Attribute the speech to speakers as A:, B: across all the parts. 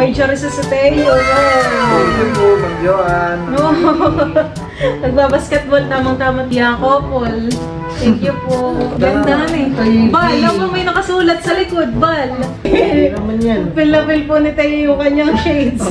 A: May Charis sa Teo.
B: Thank you po, Ma'am Joan.
A: Nagbabasketball, tamang-tama Tiako, Paul. Thank you po. Ganda eh. Bal, alam mo may nakasulat sa likod, Bal.
B: Hindi naman yan.
A: Feel na feel po ni Teo yung kanyang shades.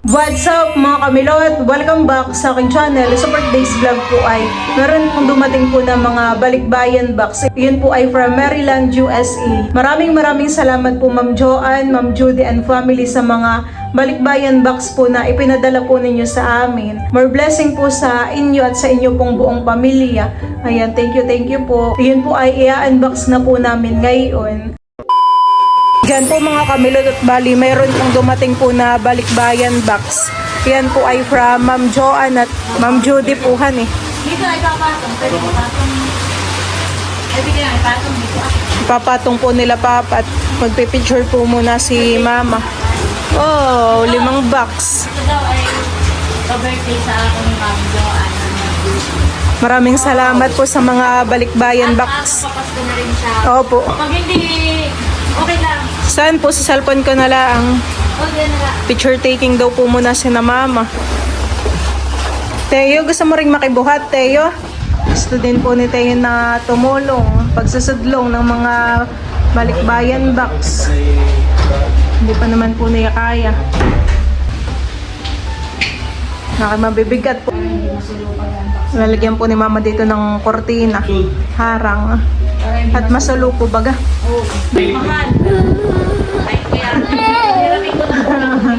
A: What's up mga kamilot? Welcome back sa aking channel. Sa birthday's vlog po ay meron pong dumating po ng mga balikbayan box. Yun po ay from Maryland, USA. Maraming salamat po Ma'am Joan, Ma'am Judy and family sa mga balikbayan box po na ipinadala po ninyo sa amin. More blessing po sa inyo at sa inyo pong buong pamilya. Ayan, thank you po. Yun po ay i-unbox na po namin ngayon. Yan po mga kamilot at bali, mayroon pong dumating po na balikbayan box. Yan po ay from Ma'am Joan at Ma'am Judy po han eh.
C: Dito ay papatong. Pwede po patong. Pwede ka ay patong dito.
A: Papatong po nila papa at magpipicture po muna si Mama. Oh, 5 box.
C: Ito daw ay pa-birthday sa aking Ma'am Joan.
A: Maraming salamat po sa mga balikbayan box.
C: Papasko na rin siya.
A: Opo.
C: Pag hindi, okay lang.
A: Saan po sa cellphone ko na lang?
C: Okay na lang.
A: Picture taking daw po muna si na Mama. Teo, gusto mo ring makibuhat, Teo? Gusto din po ni Teo na tumulong, pagsusudlong ng mga balikbayan box. Hindi pa naman po niya kaya. Mabibigat po. Lalagyan po ni Mama dito ng kortina, harang. At masalo po baga.
C: Mahal. Ay, kaya. Hiramin ko na.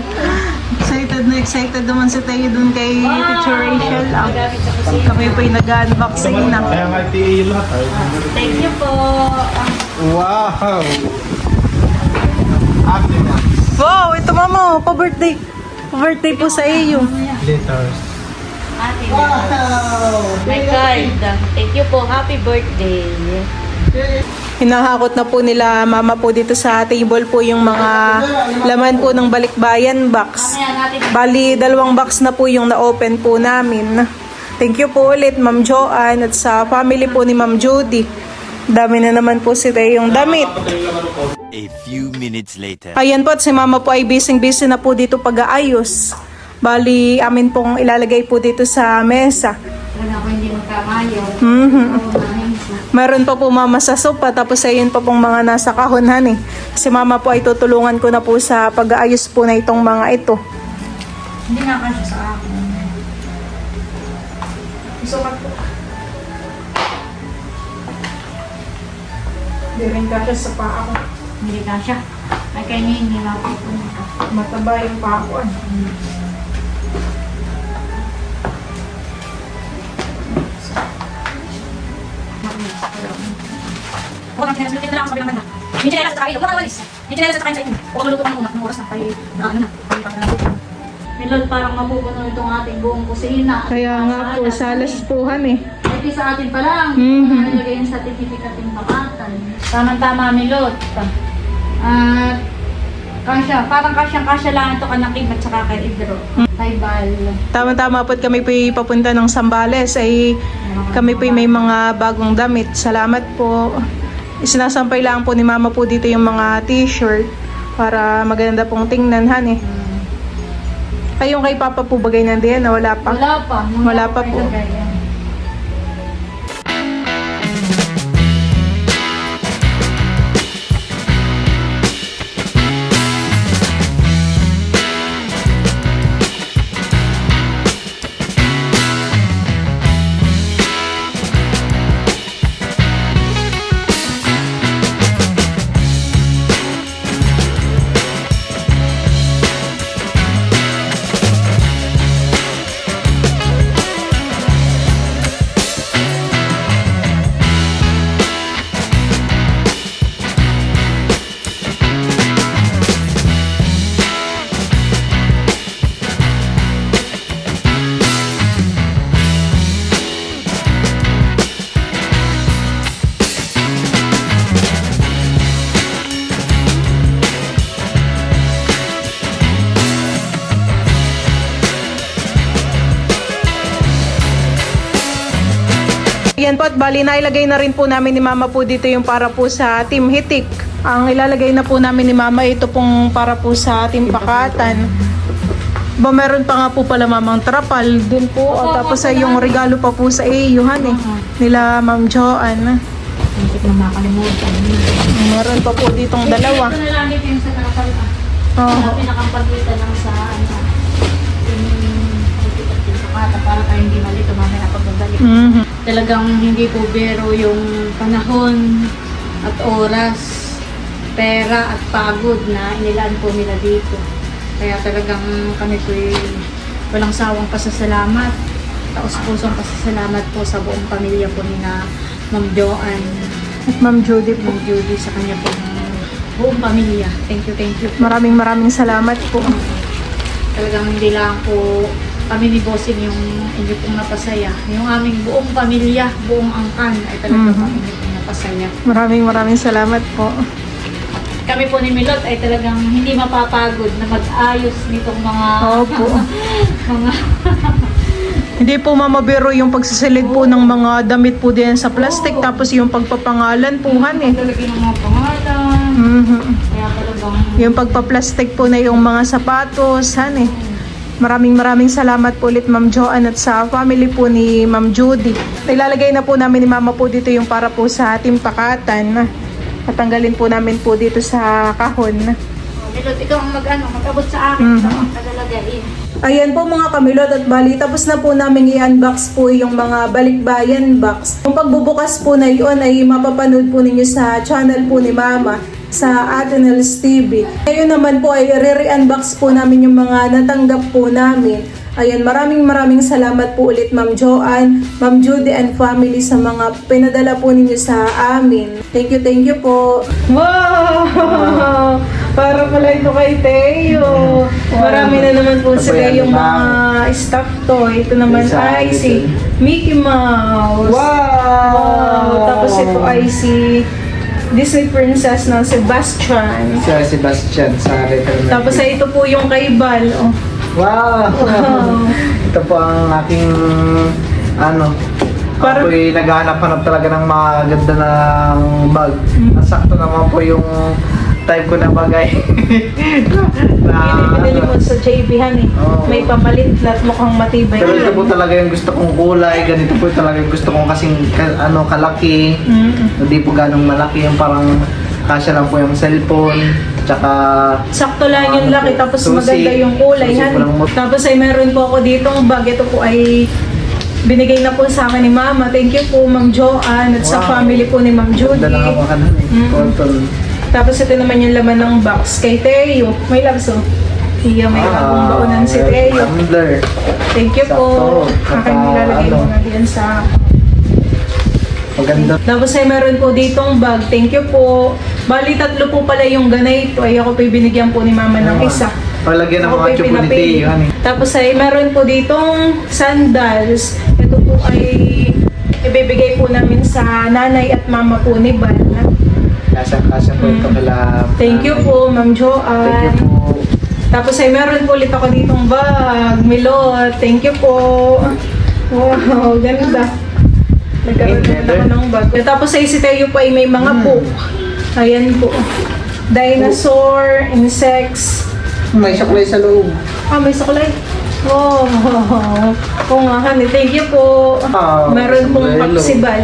A: Excited naman si Tayo dun kay Teacher Rachel.
C: Magamit sa kusina.
A: Kami po'y nag-unboxing na.
B: Kaya nga iti lahat ay.
C: Thank you po.
B: Wow! Happy na.
A: Wow, ito Mama, pa-birthday. Pa-birthday po sa iyo.
B: Glitters.
C: Ate. My card. Thank you po. Happy birthday.
A: Hinahakot na po nila Mama po dito sa table po yung mga laman po ng balikbayan box.
C: Mamaya natin.
A: Bali, 2 box na po yung na-open po namin. Thank you po ulit Ma'am Joan at sa family po ni Ma'am Judy. Dami na naman po sila yung damit.
D: A few minutes later.
A: Ayan po at si Mama po ay busy na po dito pag-aayos. Bali, amin pong ilalagay po dito sa mesa.
C: Wala ko hindi magkamayo.
A: Meron pa po Mama sa sopa, tapos ayun pa pong mga nasa kahonhan eh. Si Mama po ay tutulungan ko na po sa pag-aayos po na itong mga ito.
C: Hindi na kasi sa akin.
A: Isukat po. Hindi rin kasya sa paa ko.
C: Hindi ka siya. Ay kay Nini, mapupunta.
A: Mataba yung paa ko.
C: Huwag kang sinasulitin na lang ang kabilang banda. Yung chinelas at saka ilo. Huwag kang walis. Yung chinelas at saka yung sa inyo. Huwag kang luto ka ng unak. Ng oras na kayo. Ano na. Kayo pa na. Milod, parang mapupuno itong ating buong kusina.
A: Kaya nga po, salas puhan eh.
C: Ito sa atin pa lang. Nalagay yung certificate ng pangatan. Tama-tama, Milod. At kasya. Parang kasyang-kasya lang ito kanakim at saka kay Idro. Kay Bal.
A: Tama-tama po at kami po papunta ng Sambales ay kami po may mga bagong damit. Salamat po. Isinasampay lang po ni Mama po dito yung mga t-shirt para maganda pong tingnan han eh. Ay yung kay Papa po bagay nandiyan na wala pa.
C: Wala pa.
A: Wala pa po. Ayan po, at bali nailagay na rin po namin ni Mama po dito yung para po sa Team Hitik. Ang ilalagay na po namin ni Mama ito pong para po sa Team Pakatan. Ba, meron pa nga po pala Mamang Trapal dun po. O, tapos ay yung regalo pa po sa Yuhan nila Ma'am Joanne.
C: Hindi ko na makalimutan.
A: Meron pa po ditong dalawa.
C: Ito na lang dito yung sa Trapal.
A: Oo.
C: Pinakampagitan ng sa para tayo hindi malito mamaya pagbabalik.
A: Mhm.
C: Talagang hindi po biro yung panahon at oras, pera at pagod na inilaan po nila dito. Kaya talagang kami po walang sawang pasasalamat, taos-pusong pasasalamat po sa buong pamilya po ni na Ma'am Joanne,
A: At Ma'am Judy po.
C: Ma'am Judy, sa kanya po buong pamilya. Thank you, thank you.
A: Maraming salamat po.
C: Talagang hindi lang po kami ni Bossing yung hindi pong napasaya. Yung aming buong pamilya, buong angkan ay talagang hindi pong napasaya.
A: Maraming salamat po.
C: Kami po ni Milot ay talagang hindi mapapagod na mag-ayos nitong mga
A: Opo.
C: mga
A: Hindi po mamabiro yung pagsisilid po ng mga damit po din sa plastic. Tapos yung pagpapangalan po,
C: lalagyan ng mga pangalan.
A: Mhm.
C: Kaya talagang
A: Yung pagpa-plastic po na yung mga sapatos, Maraming salamat po ulit Ma'am Joanne at sa family po ni Ma'am Judy. Ilalagay na po namin ni Mama po dito yung para po sa Team Pakatan. At tanggalin po namin po dito sa kahon.
C: Milot, ikaw ang mag-abot sa akin. Ikaw ang tagalagain.
A: Ayan po mga kamilot at bali, tapos na po namin i-unbox po yung mga balikbayan box. Yung pagbubukas po na yun ay mapapanood po ninyo sa channel po ni Mama sa Atenels TV. Ngayon naman po ay re-unbox po namin yung mga natanggap po namin. Ayan, maraming salamat po ulit Ma'am Joanne, Ma'am Judy and family sa mga pinadala po ninyo sa amin. Thank you po. Wow! Para pala ito kay Teo. Marami na naman po sila yung mga stuffed toy. Ito naman ay si Mickey Mouse. Wow! Tapos ito ay si Disney Princess na Sebastian.
B: Si Sebastian sa record.
A: Tapos ay ito po yung kay Bal. Oh.
B: Wow! Ito po ang aking
A: Parang-
B: ako'y naghahanap-hanap talaga ng mga ganda ng bag. At sakto naman po yung type ko na bagay.
A: Yun yung pinili mo sa JB
B: Oo.
A: May pamalit na at mukhang matibay.
B: Pero ito po talaga yung gusto kong kulay. Ganito po talaga yung gusto kong kasing kalaki. Hindi po ganong malaki. Yung parang kasya lang po yung cellphone. Tsaka
A: Sakto lang yung laki tapos
B: susi.
A: maganda yung kulay.
B: Susi po lang mo.
A: Tapos ay meron po ako ditong bag. Ito po ay binigay na po sa akin ni Mama. Thank you po Ma'am Joanne at sa
B: Wow.
A: family po ni Ma'am Judy.
B: ganda lang ako kanan eh. Cotton.
A: Tapos ito naman yung laman ng box kay Teo. May labs oh. Iya, may bagong baonan si Teo.
B: Tumbler.
A: Thank you po.
B: Sakto.
A: Aking nilalagay mo na diyan sa...
B: Maganda.
A: Tapos ay meron po ditong bag. Thank you po. Bali, 3 po pala yung ganito. Ay ako po binigyan po ni Mama ng isa.
B: Palagyan ng
A: Ako
B: mga
A: po'y
B: chocolate
A: pinapili.
B: yun eh.
A: Tapos ay meron po ditong sandals. Ito po ay ibibigay po namin sa nanay at mama po ni Bal.
B: Kasya po ito kila.
A: Thank you po, Ma'am
B: Thank
A: Joanne.
B: you po.
A: Tapos ay meron po ulit ako ditong bag. Milot, thank you po. Wow, ganda. Nagkaroon naman ako ng bag. Tapos ay si Teo po ay may mga book. Ayan po. Dinosaur, insects.
B: May saklay sa loob.
A: May saklay. Oh, oo nga, honey. Thank you po. Meron pong
B: sombrero.
A: paksibal.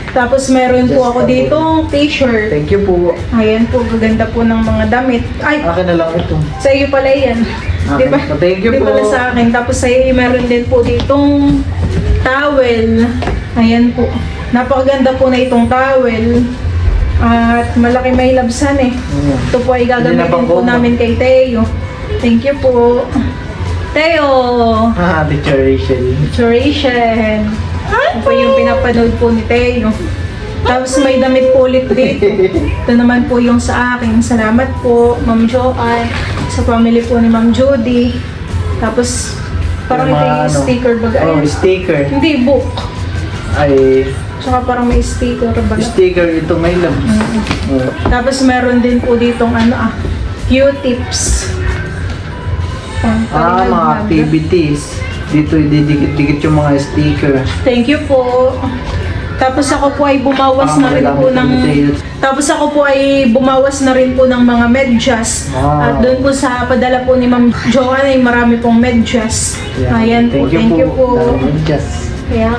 A: Tapos meron po ako ditong t-shirt.
B: Thank you po.
A: Ayan po, gaganda po ng mga damit. Ay,
B: Akin na lang ito.
A: sa iyo pala yan. Di ba?
B: Thank you
A: Di
B: po.
A: pala sa akin. Tapos sa iyo, meron din po ditong towel. Ayan po. Napakaganda po na itong towel. At malaki may labsan eh. Ito po ay
B: Hindi na
A: gagamitin
B: pang
A: po
B: combo.
A: namin kay Teo. Thank you po. Teo!
B: Decoration.
A: Duration. Ito po yung pinapanood po ni Teo. Tapos may damit po ulit dito. Ito naman po yung sa akin. Salamat po, Ma'am Joanne. Sa family po ni Ma'am Judy. Tapos parang ito yung sticker bag.
B: Oh,
A: Ayun.
B: sticker.
A: Hindi, book.
B: Ay,
A: Tsaka parang may sticker bag.
B: sticker ito may lang. Oh.
A: Tapos meron din po ditong Q-tips.
B: Mga activities. dito didikit-dikit yung mga sticker.
A: Thank you po. Tapos ako po ay bumawas na rin po ng mga medyas.
B: Wow.
A: At doon po sa padala po ni Ma'am Joanne ay marami pong medyas. Ayan po, thank you po.
B: Just.
A: Kaya,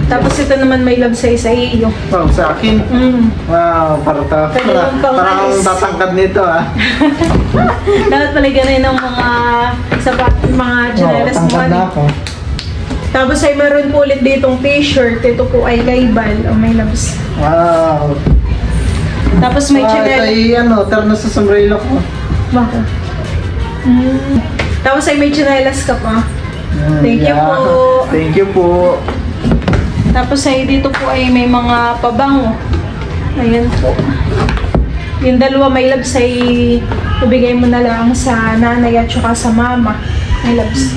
A: tapos ito naman may love sa iyo.
B: Wow, sa akin. Wow, parang
A: Dalawang
B: akong tatangkad nito ah.
A: Dapat pala ganun ng mga sapat, mga chanelas mo.
B: Tangkad na ako.
A: Tapos ay meron po ulit ditong t-shirt. Ito po ay kay Bal. Oh, may loves.
B: Wow.
A: Tapos may chanelas.
B: Ay, terno sa sombrero ko.
A: Bakit? Tapos ay may chanelas ka pa. Thank you po.
B: Thank you po.
A: Tapos ay dito po ay may mga pabango. Ayan po. Yung dalawa may loves ay ibigay mo na lang sa nanay at saka sa mama. May loves.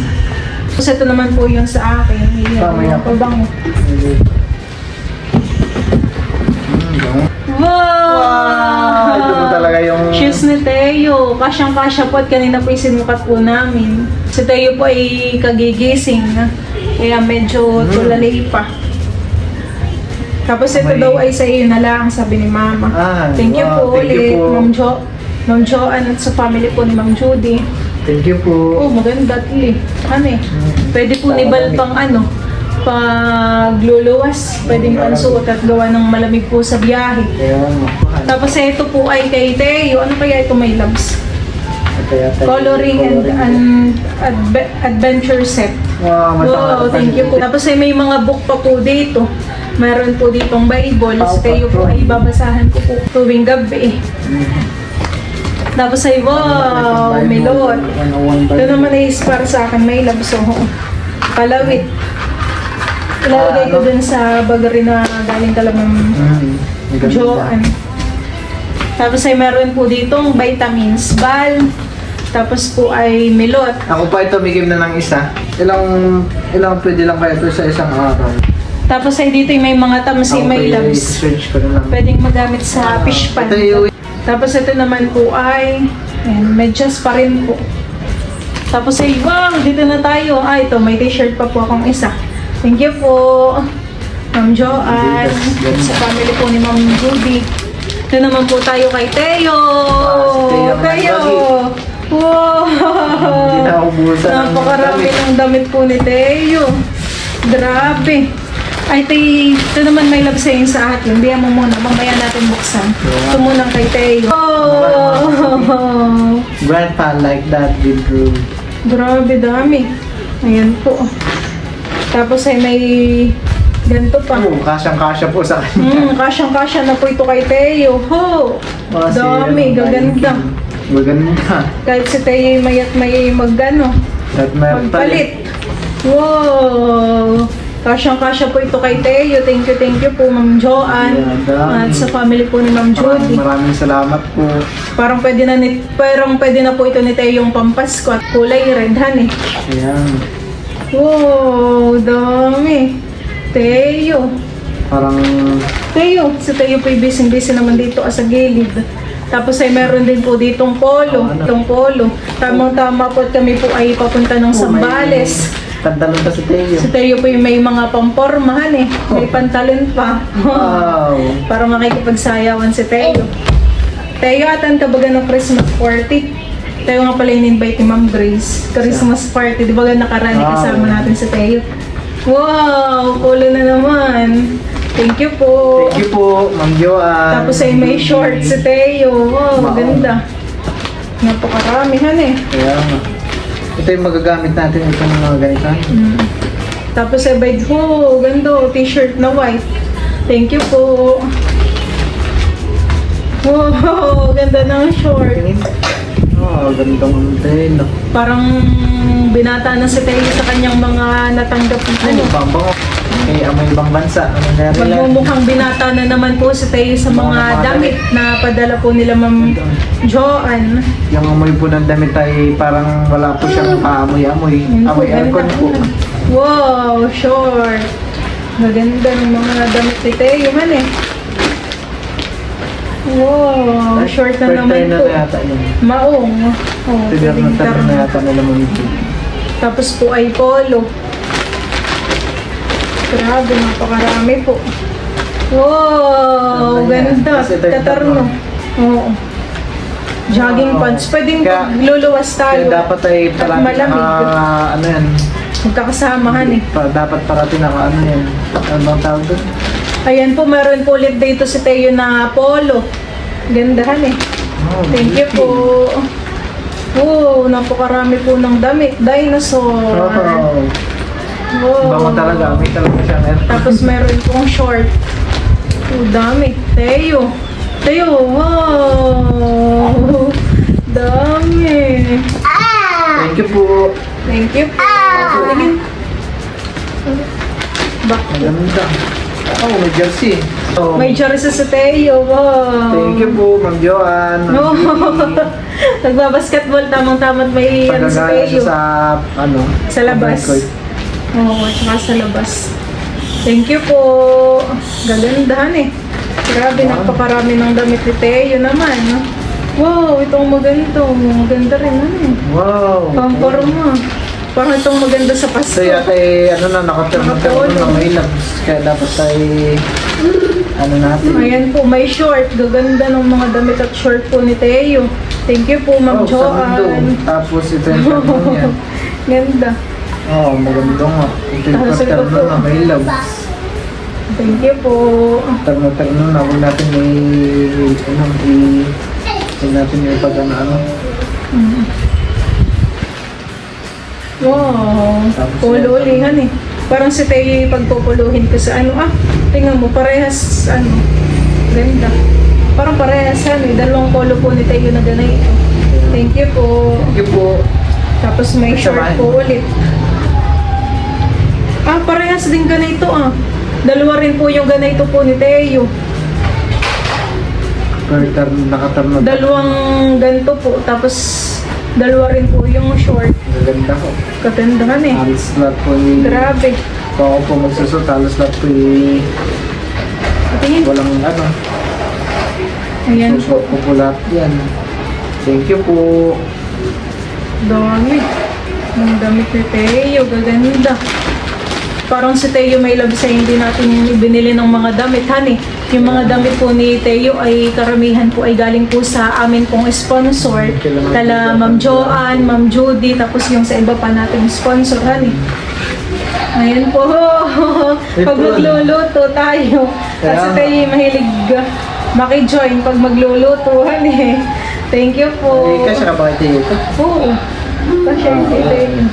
A: Tapos ito naman po yung sa akin.
B: Tama yan.
A: Yung pabango.
B: Wow!
A: Wow!
B: Ito po talaga yung...
A: Shoes ni Teo. Kasyang-kasya po at kanina po isinukat po namin. Si Teo po ay kagigising. Kaya medyo tulalay pa. Tapos ito
B: May-
A: daw ay sa iyo na lang, sabi ni Mama. Thank you
B: wow,
A: po
B: thank you
A: ulit,
B: po.
A: Ma'am Joanne at sa family po ni Ma'am Judy.
B: Thank you po.
A: Oh, maganda ito. Ano eh. Pwede po ni Bal pang pag luluwas. Pwedeng pansuot at gawa ng malamig po sa biyahe.
B: Kaya,
A: Tapos ito po ay kay Teo. Ano kaya ito may loves? Coloring and adventure set.
B: Wow,
A: Wow, thank you po. Tapos ay may mga book pa po dito. Meron po ditong Bible. Si Teo po ay babasahan ko po tuwing gabi. Tapos ay wow, melot. Ito naman ay para sa akin, may love song. Kalawit. Ilalagay ko dun sa bagari na galing kalamang Joanne. Tapos ay meron po ditong vitamins, Bal. Tapos po ay melot.
B: Ako pa ito, bigyan na ng isa. Ilang pwede lang kaya ito sa isang araw?
A: Tapos ay dito ay may mga tamsi, may loves.
B: I-search ko na lang.
A: Pwedeng magamit sa fish pan.
B: Ito yung...
A: Tapos ito naman po ay medyas pa rin po. Tapos ay wow, dito na tayo. Ito, may t-shirt pa po akong isa. Thank you po, Ma'am Joanne, sa family po ni Ma'am Judy. Ito naman po tayo kay Teo. Teo! Wow!
B: Hindi na ubusan ng
A: Napakarami
B: damit.
A: ng damit po ni Teo. Grabe. Ay, ito naman may love saying sa akin. Hindi mo muna. Mamaya natin buksan. Ito muna kay Teo. Oh!
B: Grandpa like that with you.
A: Grabe, dami. Ayan po. Tapos ay may ganito pa.
B: Oh, kasyang-kasya po sa kanya.
A: Kasyang-kasya na po ito kay Teo. Ho! Dami, gaganda.
B: Maganda.
A: Kahit si Teo mayat may magano.
B: At meron
A: Magpalit. Wow! Kasyang-kasya po ito kay Teo. Thank you po, Ma'am Joanne.
B: Yeah, dami.
A: At sa family po ni Ma'am Judy.
B: Maraming salamat po.
A: Parang pwede na po ito ni Teo yung pampasko at kulay red, han eh.
B: Ayan.
A: Wow! Dami. Teo.
B: Parang...
A: Si Teo po busy naman dito sa gilid. Tapos ay meron din po ditong polo. Itong polo. Tamang-tama po at kami po ay papunta ng Sambales.
B: Pantalon pa si Teo.
A: Si Teo po yung may mga pampormahan eh. May pantalon pa.
B: Wow.
A: Para makikipagsayawan si Teo. Teo, atan ka baga ng Christmas party? Teo nga pala in-invite ni Ma'am Grace. Christmas party. Di ba nakarani kasama natin si Teo? Wow! Polo na naman. Thank you po.
B: Thank you po, Ma'am Joanne.
A: Tapos ay may shorts si Teo. Wow, maganda. Napakaramihan eh.
B: Kaya nga. Ito yung magagamit natin itong mga ganito.
A: Tapos ay bag po. Ganda. T-shirt na white. Thank you po. Wow, ganda ng short.
B: Oh, ganitong tela.
A: Parang binata na si Teo sa kanyang mga natanggap
B: Ano, bambang. Kay amay ibang bansa. Ano na rin yan?
A: Magmumukhang binata na naman po si Teo sa mga damit na padala po nila Ma'am Joanne.
B: Yung amoy po ng damit ay parang wala po siyang paamoy-amoy. Amoy aircon po.
A: Wow, short. Maganda ng mga damit ni Teo man eh. Wow, short na naman
B: na
A: po.
B: yata yun.
A: Maong. Oh,
B: Tigar na
A: winter
B: na yata nila mo ito.
A: Tapos po ay polo. Grabe, napakarami po. Wow, ganda.
B: Kasi ito yung
A: Tatarno. Oo. Jogging pants. Pwedeng
B: Kaya-
A: luluwas
B: Kaya
A: tayo.
B: dapat ay
A: At
B: parati
A: malamig.
B: ano yan,
A: Magkakasamahan eh.
B: dapat parati naka ano yan. Ano bang tawag doon?
A: Ayan po, meron po ulit dito si Teo na polo. Gandahan eh.
B: Oh,
A: Thank you po. Wow, napakarami po ng damit. Dinosaur.
B: Oh,
A: Wow.
B: bango talaga. May talaga siya ngayon.
A: Tapos meron pong short. Oh, dami. Teo. Teo, wow. Dami.
B: Thank you po.
A: Thank you po. Tingin. Back.
B: Maganda. Oh, may jersey. Oh,
A: May jersey sa Teo. Wow.
B: thank you po, Ma'am Joanne.
A: No. Nagbabasketball, tamang-tamang may ano sa
B: Pagkagaya siya
A: Teo.
B: sa ano?
A: Sa labas.
B: court.
A: Oo, tsaka sa labas. Thank you po. Gagandahan eh. Grabe,
B: Wow.
A: napakarami ng damit ni Teo naman. No? Wow, itong maganda. Maganda rin ano eh.
B: Wow.
A: Pamparo mo. Parang itong maganda sa
B: So
A: pasto.
B: yata eh, ano na, nakatermo
A: Nakapolo.
B: na may labs. Kaya dapat ay, ano natin.
A: Ayan po, may short. Gaganda ng mga damit at short po ni Teo. Thank you po, Ma'am
B: Oh, sa mundo.
A: Joanne.
B: Tapos ito yung termo niya.
A: Ganda.
B: Oh, maganda nga. Ito yung
A: Tapos ito
B: termo
A: po.
B: na may labs.
A: Thank you po.
B: Termo na. Huwag natin may, ano, huwag natin may pag-ano.
A: Wow.
B: Tapos
A: Polo ulihan eh. Parang si Teo yung pagpupuluhin ko sa ano. Ah, tingnan mo, parehas ano. Ganda. Parang parehas ano eh. Dalawang polo po ni Teo na ganito. Thank you po.
B: Thank you po.
A: Tapos may short
B: Samahan.
A: po ulit. Ah, parehas din ganito ah. Dalawa rin po yung ganito po ni Teo.
B: Nakatermo.
A: Dalawang ganito po. Tapos dalawa rin po yung short.
B: Maganda ko.
A: Katandahan eh.
B: Halos lahat po ni...
A: Grabe.
B: Kung ako po magsusot, halos lahat po eh,
A: Tingin.
B: walang ano.
A: Ayan
B: Susot
A: po.
B: ko po lahat yan. Thank you po.
A: Dami. Ang damit ni Teo. Gaganda. Parang si Teo may love sa hindi natin ibinili ng mga damit, honey. Yung mga damit po ni Teo ay karamihan po ay galing po sa amin pong sponsor. Kala Ma'am Joanne, Ma'am Judy, tapos yung sa iba pa nating sponsor, honey. Ayan po. Pag magluluto tayo. Kasi tayo mahilig maki-join pag magluluto, honey. Thank you po.
B: Eh, kasi ka ba ito ito?
A: Oo. Kasi Teo.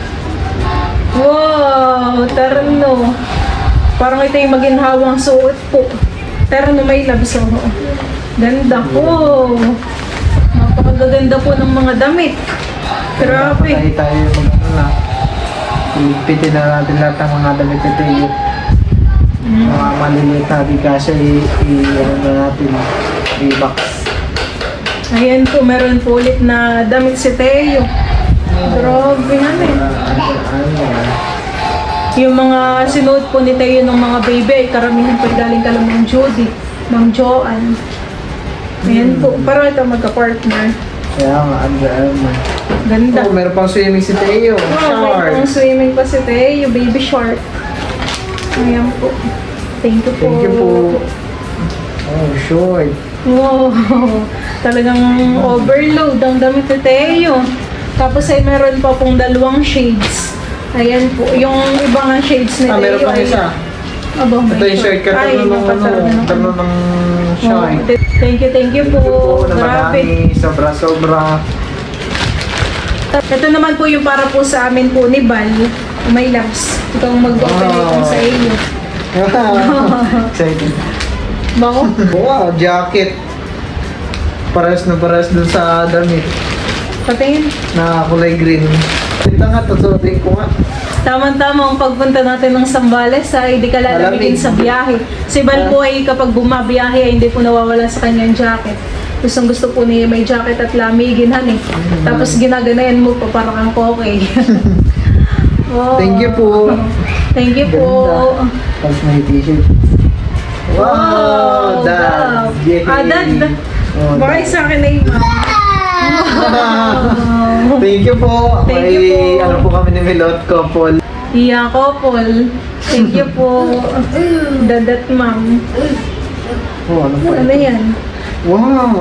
A: Wow, terno. Parang ito yung maginhawang suot po. Terno may labso. Ganda po. Napakagaganda po ng mga damit. Grabe.
B: Patay tayo mag-ano na. Ipitin na natin lahat ng mga damit ito yung mga maliliit na di kasi ano na natin i-box.
A: Ayan po, meron po ulit na damit si Teo. Grabe yan eh. Yung mga sinuot po ni Teo ng mga baby ay karamihan po galing kala Ma'am Judy, Ma'am Joanne. Ayan po, parang ito magka-partner.
B: Kaya nga,
A: Ganda.
B: Oh, meron pang swimming si Teo.
A: Wow, may pang swimming pa si Teo, baby short. Ayan po. Thank you po.
B: Thank you po. Oh, short.
A: Wow, talagang overload ang damit ni Teo. Tapos ay meron pa pong dalawang shades. Ayan po, yung ibang shades ni Teo
B: Meron pang
A: ay...
B: isa.
A: Aba, may
B: Ito yung shirt ka.
A: Ay,
B: Tarno ng
A: magkatarno ng-
B: tarno ng short.
A: Oh, thank you
B: Thank you
A: po.
B: po.
A: Grabe.
B: Namadami. Sobra-sobra.
A: Ito naman po yung para po sa amin po ni Bal. May loves. Ikaw mag-open
B: Wow.
A: ito sa iyo.
B: Excited.
A: Bako?
B: Wow, jacket. Pares na pares dun sa damit
A: Patingin.
B: na kulay green. Ito nga, tututin ko nga.
A: Tama-tama ang pagpunta natin ng Sambales ay hindi ka lalamigin
B: Malamig.
A: sa biyahe. Si Bal po ay kapag bumabiyahe ay hindi po nawawala sa kanyang jacket. Gustong gusto po niya may jacket at lamigin, honey. Tapos ginaganayan mo pa para kang okay. Wow.
B: Thank you po.
A: Thank you po.
B: Ganda. Tapos may t-shirt. Wow! Dad! Yay!
A: Dad.
B: Oh,
A: Baka
B: Dad.
A: sa akin ay
B: Thank you po.
A: Thank
B: May
A: you po.
B: ano po kami ni Milot Couple.
A: Iya Couple. Thank you po. Dadat ma'am.
B: Oh, ano po?
A: Ano yan?
B: Wow!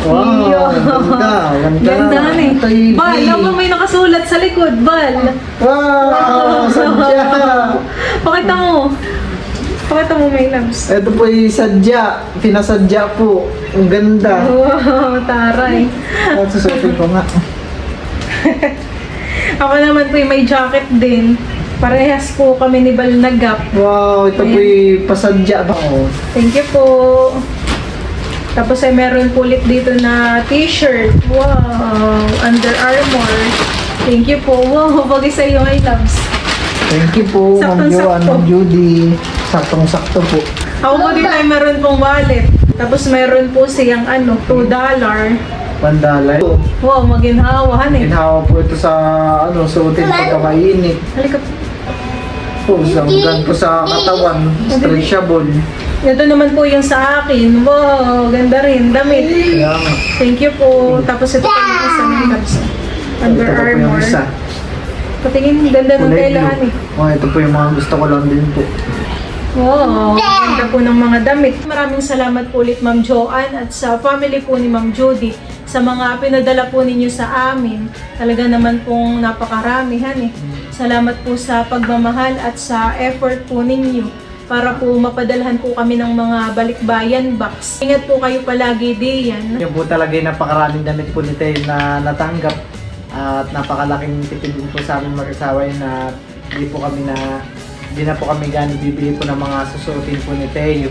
A: Iyo.
B: Wow! Ganda!
A: Ganda eh.
B: Baby.
A: Bal, ano ba may nakasulat sa likod? Bal.
B: Wow! Sadya!
A: Pakita mo. Pakita mo, may loves.
B: Ito po yung sadya. Pinasadya po. Ang ganda.
A: Wow, taray.
B: At susutin ko nga.
A: Ako naman po may jacket din. Parehas po kami ni Bal na gap.
B: Wow! Ito po yung pasadya ba? Oh.
A: Thank you po. Tapos ay meron po ulit dito na t-shirt. Wow! Under Armour. Thank you po. Wow, bagay sa iyo, my loves.
B: Thank you po, Ma'am Jo,
A: Saktong-sakto.
B: Ma'am Judy. Saktong-sakto po.
A: Ako po din ay meron pong wallet. Tapos meron po siyang $2.
B: $1.
A: Wow, maginhawahan eh.
B: Ginhawa po ito sa suotin pagkakainit.
A: Halika po.
B: Po, hanggang po sa katawan. Stretchable.
A: Ito naman po yung sa akin. Wow, ganda rin. Damit.
B: Kaya nga.
A: Thank you po. Tapos ito pa yung isa ng loves. Under
B: Ito po po yung
A: Armour.
B: isa.
A: Patingin, ganda ng
B: Kulay
A: kailangan eh.
B: blue. Oh, ito po yung mga gusto ko lang din po.
A: Wow, ganda po ng mga damit. Maraming salamat po ulit Ma'am Joanne at sa family po ni Ma'am Judy sa mga pinadala po ninyo sa amin. Talaga naman pong napakaramihan eh. Salamat po sa pagmamahal at sa effort po ninyo para po mapadalhan po kami ng mga balikbayan box. Ingat po kayo palagi, Dian.
B: Yung po talaga yung napakaraming damit po ni Tay na natanggap at napakalaking tipid din po sa amin mag-asawa yun na hindi na po kami gano'n bibili po ng mga susuotin po ni Teo.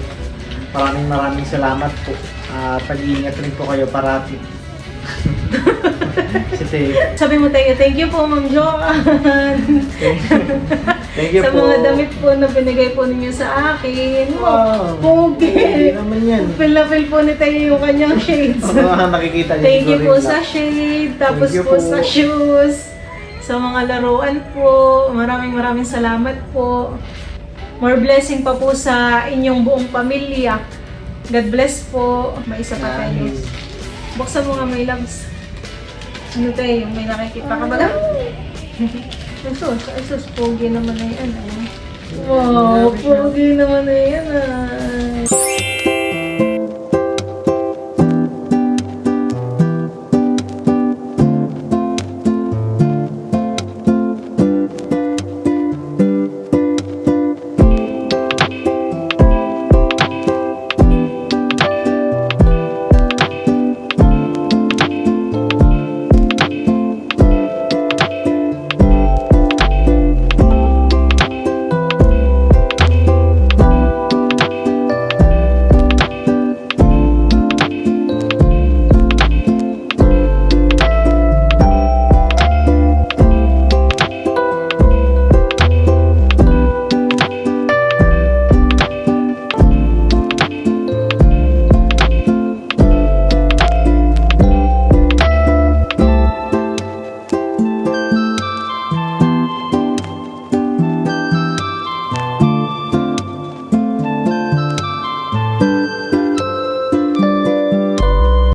B: Maraming salamat po at pag-iingat rin po kayo parati. Si Teo.
A: Sabi mo tayo, thank you po Ma'am Joanne.
B: Thank you
A: Sa
B: po.
A: mga damit po na binigay po ninyo sa akin.
B: Wow.
A: Pogi.
B: Hindi naman yan.
A: Feel po ni Tayo yung kanyang shades.
B: Nakikita niyo
A: Thank you
B: siguro
A: po
B: yun
A: sa
B: lang.
A: shade, tapos
B: Thank you
A: po
B: po.
A: sa shoes, sa mga laruan po. Maraming salamat po. More blessing pa po sa inyong buong pamilya. God bless po. May isa pa tayo.
B: Amen.
A: Buksan mo nga, my loves. Ano tayo? May nakikita ka ba na? Ay sus, pogi naman na yan. Wow, pogi naman na yan